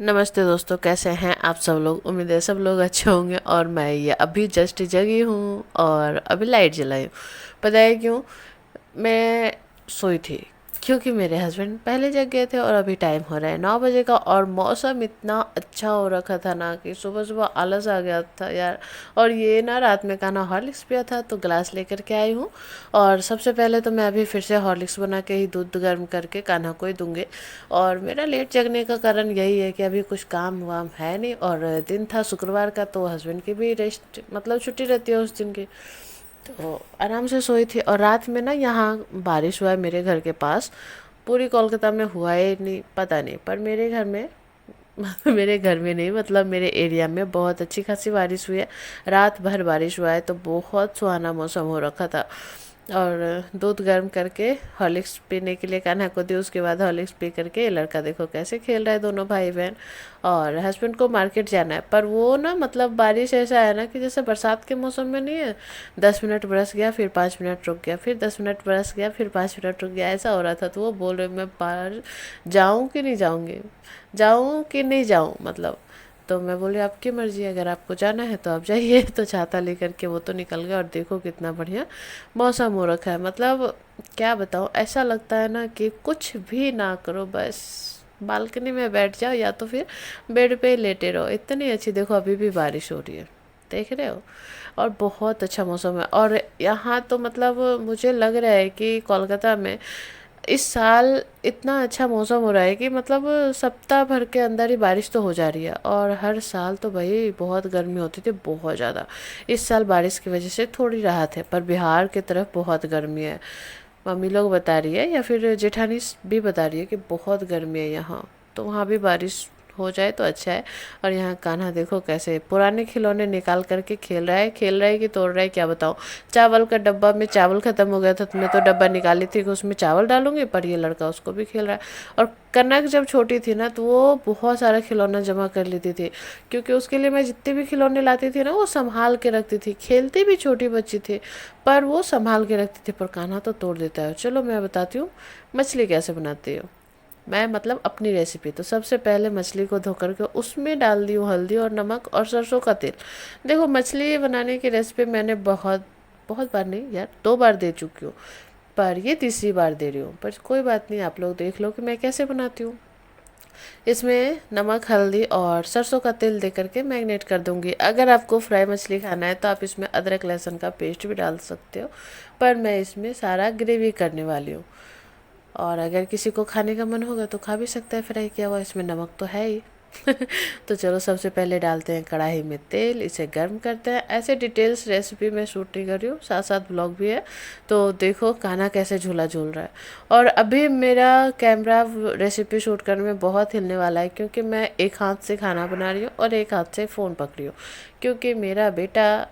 नमस्ते दोस्तों, कैसे हैं आप सब लोग। उम्मीद है सब लोग अच्छे होंगे। और मैं ये अभी जस्ट जगी हूँ और अभी लाइट जलाई हूँ। पता है क्यों? मैं सोई थी क्योंकि मेरे हस्बैंड पहले जग गए थे और अभी टाइम हो रहा है 9 बजे का। और मौसम इतना अच्छा हो रखा था ना कि सुबह सुबह आलस आ गया था यार। और ये ना रात में खाना हॉर्लिक्स पिया था तो गिलास लेकर के आई हूँ। और सबसे पहले तो मैं अभी फिर से हॉर्लिक्स बना के ही दूध गर्म करके कान्हा को ही दूंगी। और मेरा लेट जगने का कारण यही है कि अभी कुछ काम वाम है नहीं, और दिन था शुक्रवार का तो हस्बैंड की भी रेस्ट मतलब छुट्टी रहती है उस दिन की। तो आराम से सोई थी। और रात में ना यहाँ बारिश हुआ है मेरे घर के पास। पूरी कोलकाता में हुआ है नहीं पता नहीं, पर मेरे घर में मेरे घर में नहीं, मतलब मेरे एरिया में बहुत अच्छी खासी बारिश हुई है। रात भर बारिश हुआ है तो बहुत सुहाना मौसम हो रखा था। और दूध गर्म करके हॉर्लिक्स पीने के लिए कान्हा को दी। उसके बाद हॉर्लिक्स पी करके ये लड़का देखो कैसे खेल रहा है, दोनों भाई बहन। और हस्बैंड को मार्केट जाना है, पर वो ना मतलब बारिश ऐसा है ना कि जैसे बरसात के मौसम में नहीं है, 10 मिनट बरस गया फिर 5 मिनट रुक गया, फिर 10 मिनट बरस गया फिर 5 मिनट रुक गया, ऐसा हो रहा था। तो वो बोल रहे मैं बाहर जाऊँ कि नहीं जाऊँगी, जाऊँ कि नहीं जाऊँ मतलब। तो मैं बोली आपकी मर्जी, अगर आपको जाना है तो आप जाइए। तो छाता लेकर के वो तो निकल गया। और देखो कितना बढ़िया मौसम हो रखा है। मतलब क्या बताऊँ, ऐसा लगता है ना कि कुछ भी ना करो, बस बालकनी में बैठ जाओ या तो फिर बेड पे ही लेटे रहो। इतनी अच्छी, देखो अभी भी बारिश हो रही है, देख रहे हो। और बहुत अच्छा मौसम है। और यहाँ तो मतलब मुझे लग रहा है कि कोलकाता में इस साल इतना अच्छा मौसम हो रहा है कि मतलब सप्ताह भर के अंदर ही बारिश तो हो जा रही है। और हर साल तो भाई बहुत गर्मी होती थी, बहुत ज़्यादा। इस साल बारिश की वजह से थोड़ी राहत है, पर बिहार की तरफ बहुत गर्मी है। मम्मी लोग बता रही है या फिर जेठानी भी बता रही है कि बहुत गर्मी है यहाँ। तो वहाँ भी बारिश हो जाए तो अच्छा है। और यहाँ कान्हा देखो कैसे पुराने खिलौने निकाल करके खेल रहा है कि तोड़ रहा है, क्या बताऊँ। चावल का डब्बा में चावल खत्म हो गया था तो मैं तो डब्बा निकाली थी कि उसमें चावल डालूंगी, पर ये लड़का उसको भी खेल रहा है। और कनक जब छोटी थी ना तो वो बहुत सारा खिलौना जमा कर लेती थी, क्योंकि उसके लिए मैं जितने भी खिलौने लाती थी ना वो संभाल के रखती थी। खेलती भी छोटी बच्ची थी, पर वो संभाल के रखती थी। पर कान्हा तो तोड़ देता है। चलो मैं बताती हूँ मछली कैसे बनाती हूँ। मैं मतलब अपनी रेसिपी। तो सबसे पहले मछली को धो करके उसमें डाल दी हूँ हल्दी और नमक और सरसों का तेल। देखो मछली बनाने की रेसिपी मैंने बहुत बहुत बार नहीं यार, 2 बार दे चुकी हूँ, पर ये तीसरी बार दे रही हूँ। पर कोई बात नहीं, आप लोग देख लो कि मैं कैसे बनाती हूँ। इसमें नमक हल्दी और सरसों का तेल दे करके मैरिनेट कर दूंगी। अगर आपको फ्राई मछली खाना है तो आप इसमें अदरक लहसुन का पेस्ट भी डाल सकते हो, पर मैं इसमें सारा ग्रेवी करने वाली हूँ। और अगर किसी को खाने का मन होगा तो खा भी सकता है फ्राई किया हुआ, इसमें नमक तो है ही। तो चलो सबसे पहले डालते हैं कढ़ाई में तेल, इसे गर्म करते हैं। ऐसे डिटेल्स रेसिपी में शूट नहीं कर रही हूँ, साथ साथ ब्लॉग भी है। तो देखो कान्हा कैसे झूला झूल रहा है। और अभी मेरा कैमरा रेसिपी शूट करने में बहुत हिलने वाला है, क्योंकि मैं एक हाथ से खाना बना रही हूँ और एक हाथ से फ़ोन पकड़ी हूँ, क्योंकि मेरा बेटा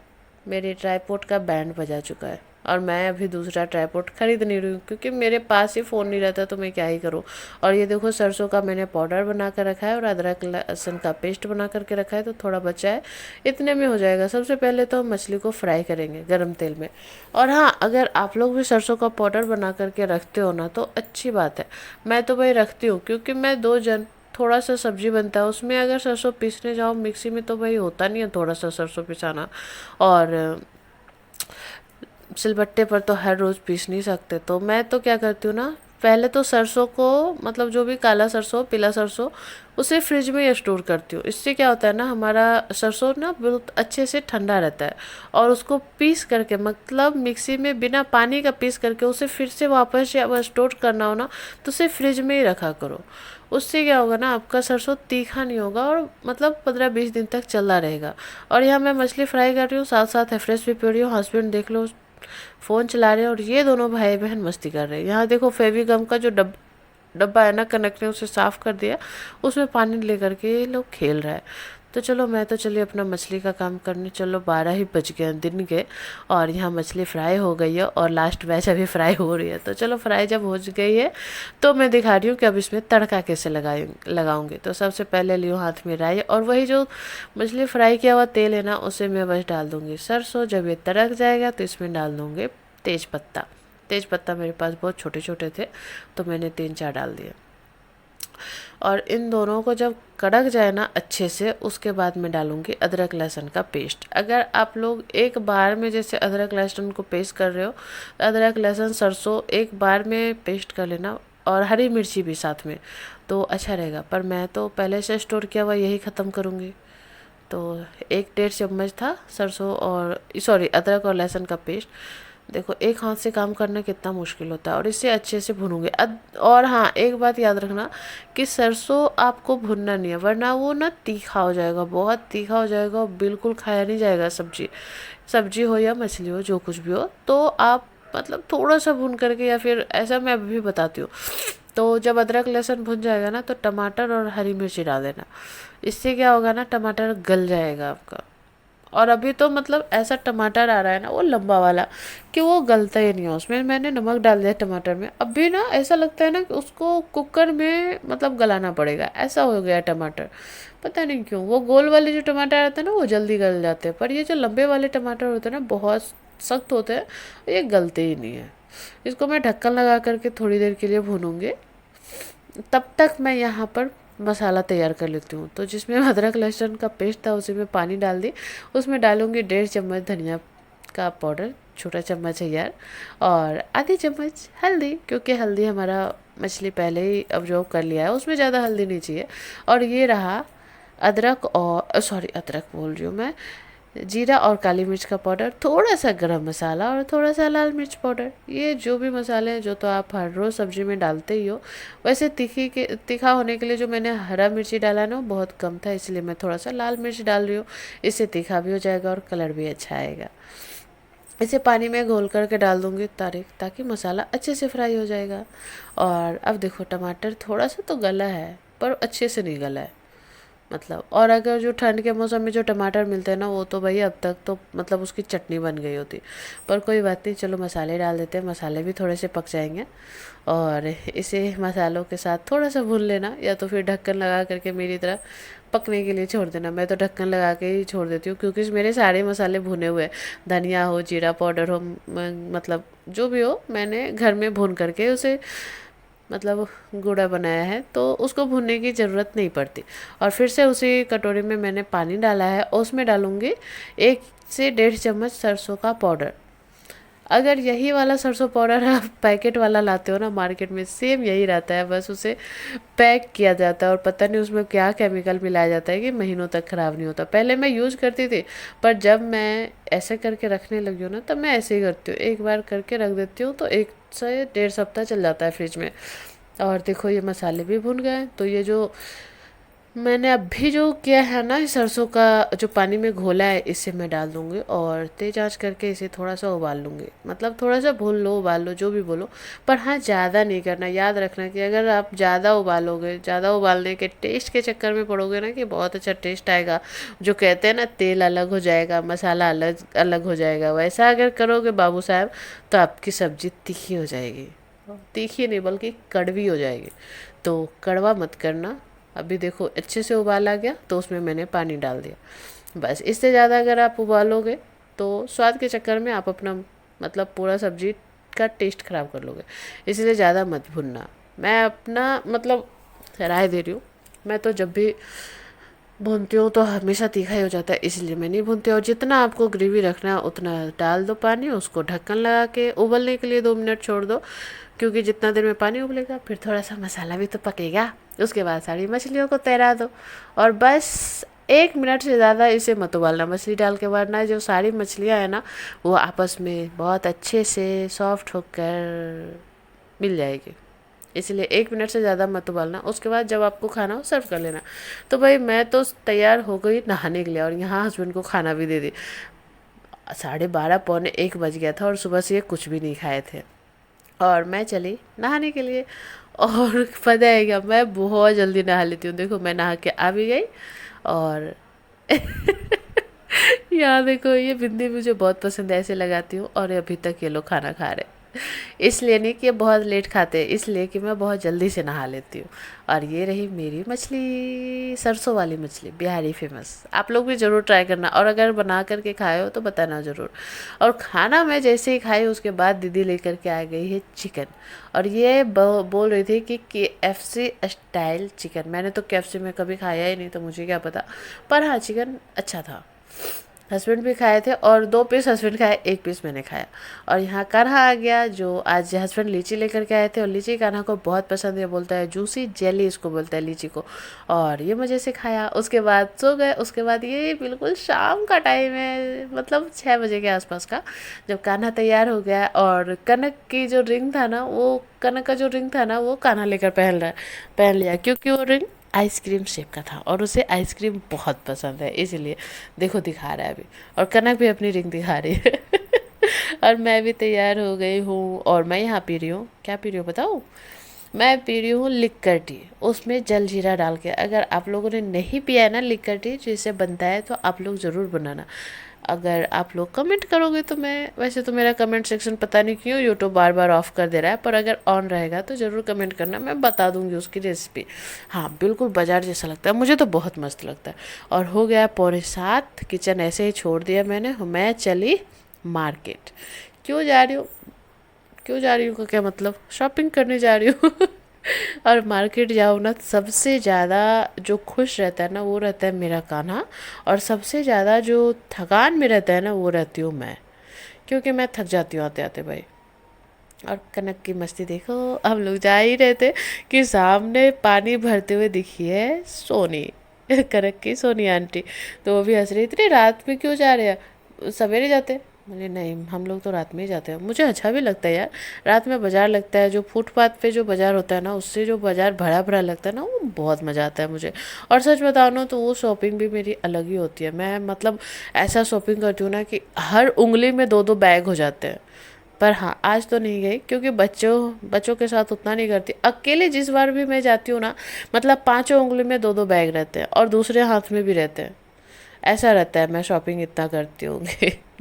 मेरे ट्राईपोड का बैंड बजा चुका है। और मैं अभी दूसरा ट्राईपोड खरीद नहीं रही हूँ, क्योंकि मेरे पास ही फ़ोन नहीं रहता तो मैं क्या ही करूँ। और ये देखो सरसों का मैंने पाउडर बना कर रखा है और अदरक लहसुन का पेस्ट बना करके रखा है, तो थोड़ा बचा है, इतने में हो जाएगा। सबसे पहले तो हम मछली को फ्राई करेंगे गरम तेल में। और हाँ, अगर आप लोग भी सरसों का पाउडर बना करके रखते हो ना तो अच्छी बात है। मैं तो भाई रखती हूँ, क्योंकि मैं 2 जन, थोड़ा सा सब्जी बनता है उसमें अगर सरसों पीसने जाओ मिक्सी में तो भाई होता नहीं है थोड़ा सा सरसों पिसाना। और सिलबट्टे पर तो हर रोज़ पीस नहीं सकते, तो मैं तो क्या करती हूँ ना, पहले तो सरसों को मतलब जो भी काला सरसों पीला सरसों उसे फ्रिज में स्टोर करती हूँ। इससे क्या होता है ना, हमारा सरसों ना बहुत अच्छे से ठंडा रहता है। और उसको पीस करके मतलब मिक्सी में बिना पानी का पीस करके उसे फिर से वापस या स्टोर करना हो ना, तो उसे फ्रिज में ही रखा करो। उससे क्या होगा ना, आपका सरसों तीखा नहीं होगा और मतलब 15-20 दिन तक चलता रहेगा। और यहाँ मैं मछली फ्राई कर रही हूँ, साथ साथ फ्रेश भी पी रही हूँ। हस्बैंड देख लो फ़ोन चला रहे हैं और ये दोनों भाई बहन मस्ती कर रहे हैं। यहाँ देखो फेविगम का जो डब्बा है ना कनक ने उसे साफ़ कर दिया, उसमें पानी लेकर के ये लोग खेल रहा है। तो चलो मैं तो चलिए अपना मछली का काम करने। चलो 12 ही बज गए दिन के, और यहाँ मछली फ्राई हो गई है और लास्ट बैच अभी फ्राई हो रही है। तो चलो फ्राई जब हो गई है तो मैं दिखा रही हूँ कि अब इसमें तड़का कैसे लगाऊंगी। तो सबसे पहले लियो हाथ में राई, और वही जो मछली फ्राई किया हुआ तेल है ना उसे मैं बस डाल दूंगी सरसों। जब ये तड़क जाएगा तो इसमें डाल दूंगे तेज पत्ता। तेज पत्ता मेरे पास बहुत छोटे छोटे थे तो मैंने 3-4 डाल दिए। और इन दोनों को जब कड़क जाए ना अच्छे से, उसके बाद मैं डालूंगी अदरक लहसुन का पेस्ट। अगर आप लोग एक बार में जैसे अदरक लहसुन को पेस्ट कर रहे हो, तो अदरक लहसुन सरसों एक बार में पेस्ट कर लेना, और हरी मिर्ची भी साथ में, तो अच्छा रहेगा। पर मैं तो पहले से स्टोर किया हुआ यही ख़त्म करूँगी। तो 1 डेढ़ चम्मच था सरसों और सॉरी अदरक और लहसुन का पेस्ट। देखो एक हाथ से काम करना कितना मुश्किल होता है, और इसे अच्छे से भूनूंगे। और हाँ, एक बात याद रखना कि सरसों आपको भूनना नहीं है, वरना वो ना तीखा हो जाएगा, बहुत तीखा हो जाएगा और बिल्कुल खाया नहीं जाएगा। सब्जी सब्जी हो या मछली हो, जो कुछ भी हो, तो आप मतलब थोड़ा सा भून करके, या फिर ऐसा मैं अभी भी बताती हूँ। तो जब अदरक लहसुन भुन जाएगा ना, तो टमाटर और हरी मिर्ची डाल देना। इससे क्या होगा ना, टमाटर गल जाएगा आपका। और अभी तो मतलब ऐसा टमाटर आ रहा है ना वो लंबा वाला, कि वो गलता ही नहीं है। उसमें मैंने नमक डाल दिया टमाटर में, अभी ना ऐसा लगता है ना कि उसको कुकर में मतलब गलाना पड़ेगा, ऐसा हो गया टमाटर। पता नहीं क्यों, वो गोल वाले जो टमाटर आते हैं ना वो जल्दी गल जाते हैं, पर ये जो लंबे वाले टमाटर होते हैं ना बहुत सख्त होते हैं, ये गलते ही नहीं है। इसको मैं ढक्कन लगा करके थोड़ी देर के लिए भूनूंगी। तब तक मैं यहाँ पर मसाला तैयार कर लेती हूँ। तो जिसमें अदरक लहसुन का पेस्ट था उसी में पानी डाल दी। उसमें डालूंगी 1.5 चम्मच धनिया का पाउडर, छोटा चम्मच है यार, और आधी चम्मच हल्दी, क्योंकि हल्दी हमारा मछली पहले ही अब्जॉर्ब कर लिया है, उसमें ज़्यादा हल्दी नहीं चाहिए। और ये रहा अदरक और सॉरी अदरक बोल रही हूँ मैं, जीरा और काली मिर्च का पाउडर, थोड़ा सा गरम मसाला और थोड़ा सा लाल मिर्च पाउडर। ये जो भी मसाले हैं जो तो आप हर रोज़ सब्जी में डालते ही हो। वैसे तीखा होने के लिए जो मैंने हरा मिर्ची डाला ना वो बहुत कम था, इसलिए मैं थोड़ा सा लाल मिर्च डाल रही हूँ। इससे तीखा भी हो जाएगा और कलर भी अच्छा आएगा। इसे पानी में घोल करके डाल दूँगी ताकि मसाला अच्छे से फ्राई हो जाएगा। और अब देखो टमाटर थोड़ा सा तो गला है, पर अच्छे से नहीं गला है मतलब। और अगर जो ठंड के मौसम में जो टमाटर मिलते हैं ना, वो तो भाई अब तक तो मतलब उसकी चटनी बन गई होती। पर कोई बात नहीं, चलो मसाले डाल देते हैं, मसाले भी थोड़े से पक जाएंगे। और इसे मसालों के साथ थोड़ा सा भून लेना, या तो फिर ढक्कन लगा करके मेरी तरह पकने के लिए छोड़ देना। मैं तो ढक्कन लगा के ही छोड़ देती हूँ, क्योंकि मेरे सारे मसाले भुने हुए हैं। धनिया हो, जीरा पाउडर हो, मतलब जो भी हो, मैंने घर में भून करके उसे मतलब गुड़ा बनाया है, तो उसको भूनने की ज़रूरत नहीं पड़ती। और फिर से उसी कटोरी में मैंने पानी डाला है, और उसमें डालूंगी 1 से 1.5 चम्मच सरसों का पाउडर। अगर यही वाला सरसों पाउडर आप पैकेट वाला लाते हो ना मार्केट में, सेम यही रहता है, बस उसे पैक किया जाता है और पता नहीं उसमें क्या केमिकल मिलाया जाता है कि महीनों तक ख़राब नहीं होता। पहले मैं यूज़ करती थी, पर जब मैं ऐसे करके रखने लगी हूँ ना, तब मैं ऐसे ही करती हूँ, एक बार करके रख देती हूँ, तो 1 से 1.5 सप्ताह चल जाता है फ्रिज में। और देखो ये मसाले भी भुन गए। तो ये जो मैंने अभी जो किया है ना, सरसों का जो पानी में घोला है, इसे मैं डाल दूंगी और तेज आंच करके इसे थोड़ा सा उबाल लूँगी। मतलब थोड़ा सा भून लो, उबाल लो, जो भी बोलो, पर हाँ ज़्यादा नहीं करना। याद रखना कि अगर आप ज़्यादा उबालोगे, ज़्यादा उबालने के टेस्ट के चक्कर में पड़ोगे ना, कि बहुत अच्छा टेस्ट आएगा, जो कहते हैं ना तेल अलग हो जाएगा, मसाला अलग अलग हो जाएगा, वैसा अगर करोगे बाबू साहब, तो आपकी सब्ज़ी तीखी हो जाएगी। तीखी नहीं बल्कि कड़वी हो जाएगी। तो कड़वा मत करना। अभी देखो अच्छे से उबाल आ गया, तो उसमें मैंने पानी डाल दिया। बस इससे ज़्यादा अगर आप उबालोगे तो स्वाद के चक्कर में आप अपना मतलब पूरा सब्जी का टेस्ट ख़राब कर लोगे। इसलिए ज़्यादा मत भुनना। मैं अपना मतलब राय दे रही हूँ। मैं तो जब भी भूनती हूँ तो हमेशा तीखा ही हो जाता है, इसलिए मैं नहीं भूनती। और जितना आपको ग्रेवी रखना है उतना डाल दो पानी, उसको ढक्कन लगा के उबलने के लिए 2 मिनट छोड़ दो, क्योंकि जितना देर में पानी उबलेगा फिर थोड़ा सा मसाला भी तो पकेगा। उसके बाद सारी मछलियों को तैरा दो, और बस 1 मिनट से ज़्यादा इसे मत उबालना मछली डाल के, वरना जो सारी मछलियाँ हैं ना, वो आपस में बहुत अच्छे से सॉफ्ट होकर मिल जाएगी। इसलिए 1 मिनट से ज़्यादा मत उबालना। उसके बाद जब आपको खाना हो सर्व कर लेना। तो भाई मैं तो तैयार हो गई नहाने के लिए, और यहाँ हस्बैंड को खाना भी दे दी। 12:30 पौने 1 बज गया था, और सुबह से ये कुछ भी नहीं खाए थे, और मैं चली नहाने के लिए। और पता है क्या, मैं बहुत जल्दी नहा लेती हूँ। देखो मैं नहा के आ भी गई, और यहाँ देखो ये बिंदी मुझे बहुत पसंद है, ऐसे लगाती हूँ, और अभी तक ये लोग खाना खा रहे। इसलिए नहीं कि ये बहुत लेट खाते, इसलिए कि मैं बहुत जल्दी से नहा लेती हूँ। और ये रही मेरी मछली, सरसों वाली मछली, बिहारी फेमस। आप लोग भी ज़रूर ट्राई करना, और अगर बना करके खाए हो तो बताना ज़रूर। और खाना मैं जैसे ही खाई उसके बाद दीदी लेकर के आ गई है चिकन। और ये बोल रही थी कि KFC स्टाइल चिकन। मैंने तो KFC में कभी खाया ही नहीं, तो मुझे क्या पता। पर हाँ, चिकन अच्छा था। हस्बैंड भी खाए थे, और 2 पीस हस्बैंड खाए, 1 पीस मैंने खाया। और यहाँ कान्हा आ गया, जो आज हस्बैंड लीची लेकर के आए थे, और लीची कान्हा को बहुत पसंद है, बोलता है जूसी जेली इसको बोलता है लीची को। और ये मज़े से खाया, उसके बाद सो गए। उसके बाद ये बिल्कुल शाम का टाइम है, मतलब 6 बजे के आसपास का, जब कान्हा तैयार हो गया। और कनक की जो रिंग था ना, वो कनक का जो रिंग था ना, वो कान्हा लेकर पहन लिया, क्योंकि वो रिंग आइसक्रीम शेप का था, और उसे आइसक्रीम बहुत पसंद है, इसलिए देखो दिखा रहा है अभी। और कनक भी अपनी रिंग दिखा रही है। और मैं भी तैयार हो गई हूँ, और मैं यहाँ पी रही हूँ, क्या पी रही हूँ बताऊँ? मैं पी रही हूँ लिक्कर टी, उसमें जलजीरा डाल के। अगर आप लोगों ने नहीं पिया है ना लिक्कर टी जिससे बनता है, तो आप लोग ज़रूर बनाना। अगर आप लोग कमेंट करोगे तो मैं, वैसे तो मेरा कमेंट सेक्शन पता नहीं क्यों यूट्यूब बार बार ऑफ कर दे रहा है, पर अगर ऑन रहेगा तो ज़रूर कमेंट करना, मैं बता दूंगी उसकी रेसिपी। हाँ, बिल्कुल बाजार जैसा लगता है, मुझे तो बहुत मस्त लगता है। और हो गया 6:45, किचन ऐसे ही छोड़ दिया मैंने। मैं चली मार्केट। क्यों जा रही हूँ? क्यों जा रही हूँ का क्या मतलब? शॉपिंग करने जा रही हूँ। और मार्केट जाओ ना, सबसे ज़्यादा जो खुश रहता है ना, वो रहता है मेरा कान्हा। और सबसे ज़्यादा जो थकान में रहता है ना, वो रहती हूँ मैं, क्योंकि मैं थक जाती हूँ आते आते भाई। और कनक की मस्ती देखो, हम लोग जा ही रहे थे कि सामने पानी भरते हुए दिखी है सोनी। कनक की सोनी आंटी। तो वो भी हंस रही, इतनी रात में क्यों जा रहे हैं, सवेरे जाते? मैंने नहीं, हम लोग तो रात में ही जाते हैं। मुझे अच्छा भी लगता है यार, रात में बाजार लगता है, जो फुटपाथ पे जो बाजार होता है ना, उससे जो बाजार भरा भरा लगता है ना, वो बहुत मज़ा आता है मुझे। और सच बताओ ना, तो वो शॉपिंग भी मेरी अलग ही होती है। मैं मतलब ऐसा शॉपिंग करती हूँ ना कि हर उंगली में 2-2 बैग हो जाते हैं। पर हाँ, आज तो नहीं गई, क्योंकि बच्चों बच्चों के साथ उतना नहीं करती। अकेले जिस बार भी मैं जाती हूँ ना, मतलब 5 उंगली में 2-2 बैग रहते हैं, और दूसरे हाथ में भी रहते हैं। ऐसा रहता है, मैं शॉपिंग इतना करती हूँ।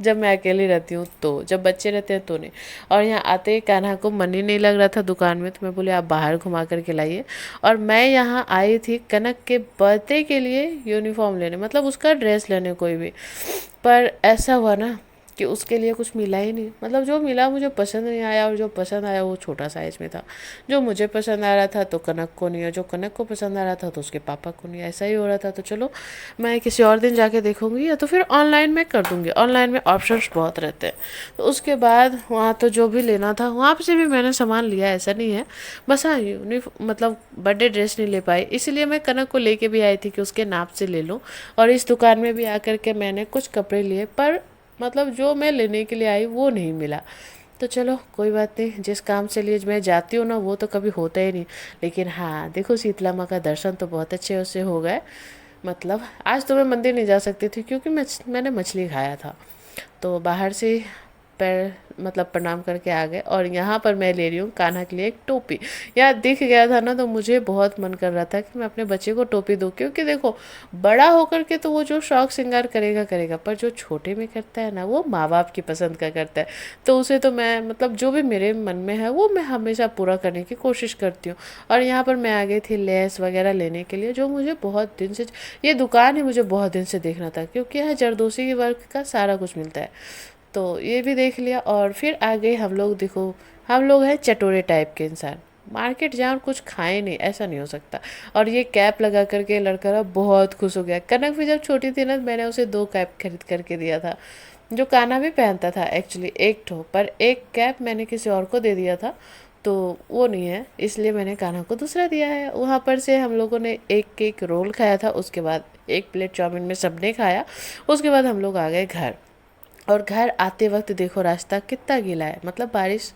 जब मैं अकेली रहती हूँ तो, जब बच्चे रहते हैं तो नहीं। और यहाँ आते ही कान्हा को मन ही नहीं लग रहा था दुकान में, तो मैं बोली आप बाहर घुमा करके लाइए। और मैं यहाँ आई थी कनक के बर्थडे के लिए यूनिफॉर्म लेने, मतलब उसका ड्रेस लेने कोई भी। पर ऐसा हुआ ना कि उसके लिए कुछ मिला ही नहीं, मतलब जो मिला मुझे पसंद नहीं आया, और जो पसंद आया वो छोटा साइज में था। जो मुझे पसंद आ रहा था तो कनक को नहीं, और जो कनक को पसंद आ रहा था तो उसके पापा को नहीं, ऐसा ही हो रहा था। तो चलो, मैं किसी और दिन जाके देखूंगी, या तो फिर ऑनलाइन में कर दूंगी, ऑनलाइन में ऑप्शंस बहुत रहते हैं। तो उसके बाद वहाँ तो जो भी लेना था वहाँ से भी मैंने सामान लिया, ऐसा नहीं है। बस हाँ, मतलब बर्थडे ड्रेस नहीं ले पाई, इसीलिए मैं कनक को लेके भी आई थी कि उसके नाप से ले लूँ। और इस दुकान में भी आकर के मैंने कुछ कपड़े लिए, पर मतलब जो मैं लेने के लिए आई वो नहीं मिला। तो चलो कोई बात नहीं, जिस काम से लिए मैं जाती हूँ ना, वो तो कभी होता ही नहीं। लेकिन हाँ देखो, शीतला माँ का दर्शन तो बहुत अच्छे उससे हो गए। मतलब आज तो मैं मंदिर नहीं जा सकती थी, क्योंकि मैंने मछली खाया था। तो बाहर से पैर मतलब प्रणाम करके आ गए। और यहाँ पर मैं ले रही हूँ कान्हा के लिए एक टोपी। यहाँ दिख गया था ना, तो मुझे बहुत मन कर रहा था कि मैं अपने बच्चे को टोपी दूँ, क्योंकि देखो, बड़ा होकर के तो वो जो शौक श्रृंगार करेगा करेगा, पर जो छोटे में करता है ना, वो माँ बाप की पसंद का करता है। तो उसे तो मैं, मतलब जो भी मेरे मन में है वो मैं हमेशा पूरा करने की कोशिश करती हूँ। और यहाँ पर मैं आ गई थी लेस वगैरह लेने के लिए, जो मुझे बहुत दिन से, ये दुकान ही मुझे बहुत दिन से देखना था, क्योंकि यहाँ जरदोसी के वर्क का सारा कुछ मिलता है। तो ये भी देख लिया, और फिर आ गए हम लोग। देखो, हम लोग हैं चटोरे टाइप के इंसान, मार्केट जाए और कुछ खाए नहीं, ऐसा नहीं हो सकता। और ये कैप लगा करके लड़का ना बहुत खुश हो गया। कनक भी जब छोटी थी ना, मैंने उसे 2 कैप खरीद करके दिया था, जो कान्हा भी पहनता था एक्चुअली, एक ठो, पर एक कैप मैंने किसी और को दे दिया था, तो वो नहीं है, इसलिए मैंने कान्हा को दूसरा दिया है। वहाँ पर से हम लोगों ने एक केक रोल खाया था, उसके बाद एक प्लेट चाउमीन में सबने खाया। उसके बाद हम लोग आ गए घर। और घर आते वक्त देखो रास्ता कितना गीला है, मतलब बारिश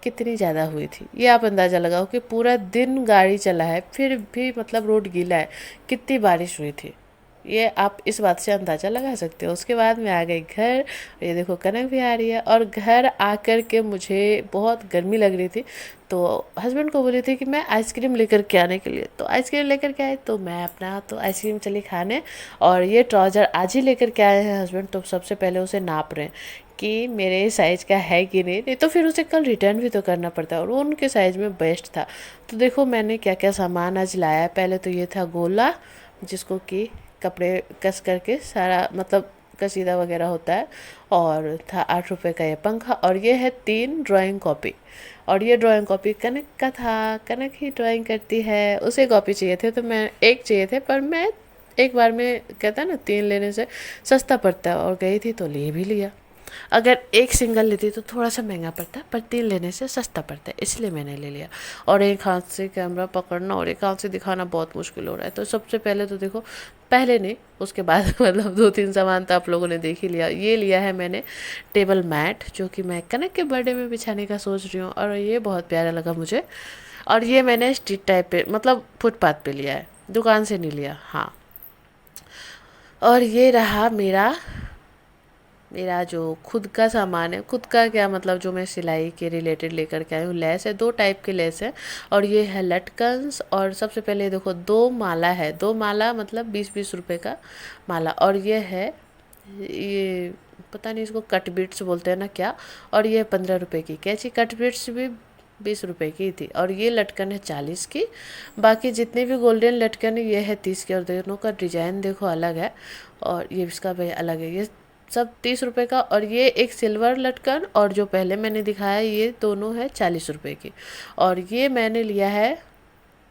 कितनी ज़्यादा हुई थी, ये आप अंदाज़ा लगाओ कि पूरा दिन गाड़ी चला है, फिर भी मतलब रोड गीला है, कितनी बारिश हुई थी। ये आप इस बात से अंदाज़ा लगा सकते हो। उसके बाद मैं आ गई घर, ये देखो कनक भी आ रही है। और घर आकर के मुझे बहुत गर्मी लग रही थी, तो हस्बैंड को बोली थी कि मैं आइसक्रीम लेकर के आने के लिए, तो आइसक्रीम लेकर के आए। तो मैं अपना तो आइसक्रीम चली खाने, और ये ट्राउज़र आज ही लेकर के आए हैं हस्बैंड। तो सबसे पहले उसे नाप रहे हैं कि मेरे साइज़ का है कि नहीं तो फिर उसे कल रिटर्न भी तो करना पड़ता है, और वो उनके साइज़ में बेस्ट था। तो देखो मैंने क्या क्या सामान आज लाया है। पहले तो ये था गोला, जिसको कि कपड़े कस करके सारा मतलब कसीदा वगैरह होता है। और था 8 रुपए का ये पंखा, और ये है 3 ड्राइंग कॉपी। और ये ड्राइंग कॉपी कनक का था, कनक ही ड्राइंग करती है, उसे कॉपी चाहिए थे, तो मैं एक चाहिए थे, पर मैं एक बार में कहता है ना 3 लेने से सस्ता पड़ता है, और गई थी तो ले भी लिया। अगर एक सिंगल लेती तो थोड़ा सा महंगा पड़ता, पर 3 लेने से सस्ता पड़ता है, इसलिए मैंने ले लिया। और एक हाथ से कैमरा पकड़ना और एक हाथ से दिखाना बहुत मुश्किल हो रहा है। तो सबसे पहले तो देखो, पहले नहीं उसके बाद मतलब 2-3 सामान तो आप लोगों ने देख ही लिया। ये लिया है मैंने टेबल मैट, जो कि मैं कनक के बर्थडे में बिछाने का सोच रही हूँ, और ये बहुत प्यारा लगा मुझे। और ये मैंने स्ट्रीट टाइप पे मतलब फुटपाथ पे लिया है, दुकान से नहीं लिया। हाँ, और ये रहा मेरा मेरा जो खुद का सामान है। खुद का क्या मतलब, जो मैं सिलाई के रिलेटेड लेकर के आई हूँ। लेस है, 2 टाइप के लेस है, और ये है लटकन्स। और सबसे पहले देखो 2 माला है, 2 माला मतलब 20-20 रुपए का माला। और ये है, ये पता नहीं इसको कट बीट्स बोलते हैं ना क्या। और ये 15 रुपए की कैची, कट बीट्स भी 20 रुपए की थी। और ये लटकन है 40 की। बाकी जितने भी गोल्डन लटकन है ये है 30 की, और दोनों का डिजाइन देखो अलग है, और ये इसका भी अलग है। ये सब 30 रुपए का। और ये एक सिल्वर लटकन, और जो पहले मैंने दिखाया ये दोनों है 40 रुपए की। और ये मैंने लिया है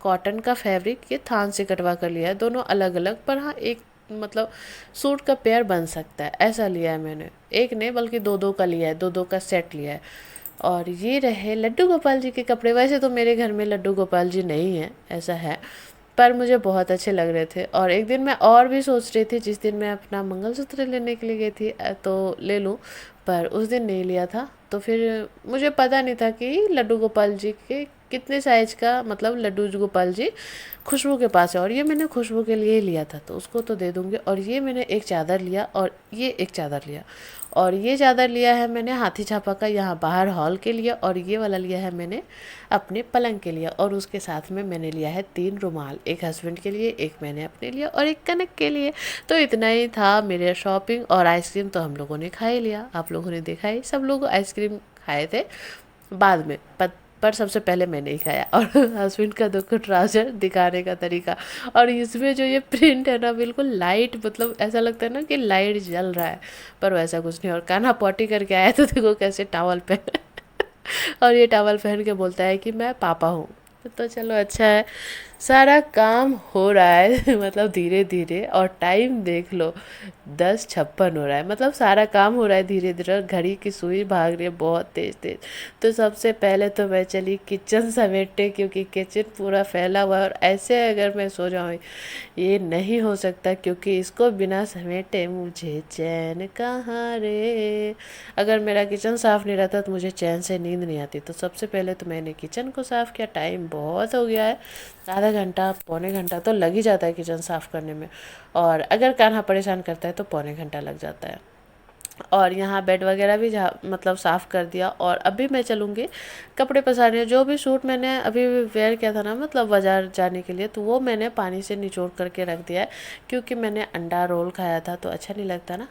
कॉटन का फैब्रिक, ये थान से कटवा कर लिया है। दोनों अलग अलग, पर हाँ एक मतलब सूट का पेयर बन सकता है, ऐसा लिया है मैंने। एक नहीं बल्कि 2-2 का लिया है, 2-2 का सेट लिया है। और ये रहे लड्डू गोपाल जी के कपड़े। वैसे तो मेरे घर में लड्डू गोपाल जी नहीं है, ऐसा है, पर मुझे बहुत अच्छे लग रहे थे। और एक दिन मैं और भी सोच रही थी, जिस दिन मैं अपना मंगलसूत्र लेने के लिए गई थी, तो ले लूँ, पर उस दिन नहीं लिया था। तो फिर मुझे पता नहीं था कि लड्डू गोपाल जी के कितने साइज का मतलब लड्डू गोपाल जी खुशबू के पास है। और ये मैंने खुशबू के लिए लिया था, तो उसको तो दे दूँगी। और ये मैंने एक चादर लिया, और ये एक चादर लिया। और ये चादर लिया है मैंने हाथी छापा का, यहाँ बाहर हॉल के लिए। और ये वाला लिया है मैंने अपने पलंग के लिए। और उसके साथ में मैंने लिया है 3 रुमाल, एक हस्बैंड के लिए, एक मैंने अपने लिए, और एक कनक के लिए। तो इतना ही था मेरे शॉपिंग। और आइसक्रीम तो हम लोगों ने खा ही लिया, आप लोगों ने देखा ही, सब लोग आइसक्रीम खाए थे बाद में, पर सबसे पहले मैंने ही खाया। और हस्बैंड का देखो ट्राउजर दिखाने का तरीका, और इसमें जो ये प्रिंट है ना, बिल्कुल लाइट, मतलब ऐसा लगता है ना कि लाइट जल रहा है, पर वैसा कुछ नहीं। और कान्हा पॉटी करके आया तो देखो कैसे टावल पहन और ये टावल पहन के बोलता है कि मैं पापा हूँ। तो चलो अच्छा है, सारा काम हो रहा है मतलब धीरे धीरे। और टाइम देख लो 10:56 हो रहा है, मतलब सारा काम हो रहा है धीरे धीरे, और घड़ी की सुई भाग रही है बहुत तेज तेज। तो सबसे पहले तो मैं चली किचन समेटने, क्योंकि किचन पूरा फैला हुआ है, और ऐसे अगर मैं सो जाऊँ ये नहीं हो सकता, क्योंकि इसको बिना समेटे मुझे चैन कहाँ रे। अगर मेरा किचन साफ़ नहीं रहता तो मुझे चैन से नींद नहीं आती। तो सबसे पहले तो मैंने किचन को साफ़ किया। टाइम बहुत हो गया है, आधा घंटा पौने घंटा तो लग ही जाता है किचन साफ़ करने में, और अगर कान्हा परेशान करता है तो पौने घंटा लग जाता है। और यहाँ बेड वगैरह भी मतलब साफ़ कर दिया। और अभी मैं चलूँगी कपड़े पसारने। जो भी सूट मैंने अभी वेयर किया था ना, मतलब बाज़ार जाने के लिए, तो वो मैंने पानी से निचोड़ करके रख दिया है, क्योंकि मैंने अंडा रोल खाया था तो अच्छा नहीं लगता ना।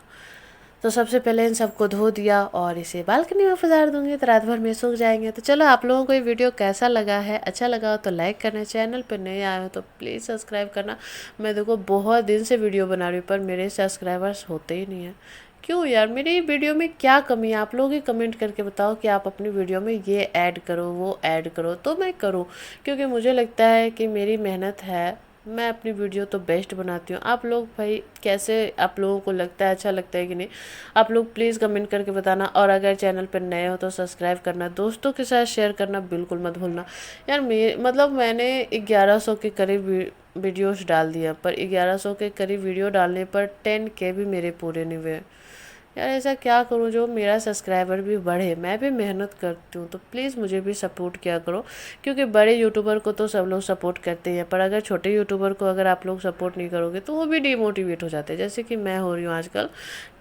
तो सबसे पहले इन सबको धो दिया, और इसे बालकनी में पसार दूंगी, तो रात भर में सूख जाएंगे। तो चलो, आप लोगों को ये वीडियो कैसा लगा है, अच्छा लगा हो तो लाइक करना, चैनल पर नए आए हो तो प्लीज़ सब्सक्राइब करना। मैं देखो बहुत दिन से वीडियो बना रही हूँ, पर मेरे सब्सक्राइबर्स होते ही नहीं हैं। क्यों यार, मेरी वीडियो में क्या कमी है? आप लोग ही कमेंट करके बताओ कि आप अपनी वीडियो में ये ऐड करो, वो ऐड करो, तो मैं करूँ। क्योंकि मुझे लगता है कि मेरी मेहनत है, मैं अपनी वीडियो तो बेस्ट बनाती हूँ। आप लोग भाई कैसे, आप लोगों को लगता है, अच्छा लगता है कि नहीं, आप लोग प्लीज़ कमेंट करके बताना। और अगर चैनल पर नए हो तो सब्सक्राइब करना, दोस्तों के साथ शेयर करना बिल्कुल मत भूलना। यार मतलब मैंने 1100 के करीब वीडियोस डाल दिया, पर 1100 के करीब वीडियो डालने पर 10K भी मेरे पूरे नहीं हुए। यार ऐसा क्या करूँ जो मेरा सब्सक्राइबर भी बढ़े, मैं भी मेहनत करती हूँ, तो प्लीज़ मुझे भी सपोर्ट किया करो। क्योंकि बड़े यूट्यूबर को तो सब लोग सपोर्ट करते हैं, पर अगर छोटे यूट्यूबर को अगर आप लोग सपोर्ट नहीं करोगे तो वो भी डिमोटिवेट हो जाते हैं, जैसे कि मैं हो रही हूँ आजकल।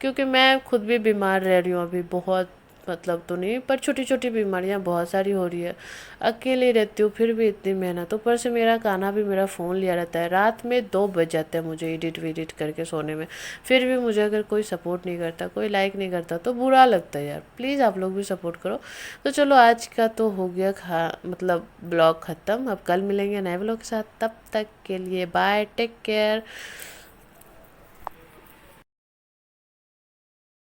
क्योंकि मैं खुद भी बीमार रह रही हूँ अभी बहुत, मतलब तो नहीं, पर छोटी छोटी बीमारियां बहुत सारी हो रही है। अकेले रहती हूँ फिर भी इतनी मेहनत, ऊपर से मेरा खाना भी मेरा फ़ोन लिया रहता है, रात में 2 बज जाते हैं मुझे एडिट वेडिट करके सोने में। फिर भी मुझे अगर कोई सपोर्ट नहीं करता, कोई लाइक नहीं करता तो बुरा लगता है यार। प्लीज़ आप लोग भी सपोर्ट करो। तो चलो आज का तो हो गया मतलब ब्लॉग ख़त्म। अब कल मिलेंगे नए ब्लॉग के साथ, तब तक के लिए बाय, टेक केयर।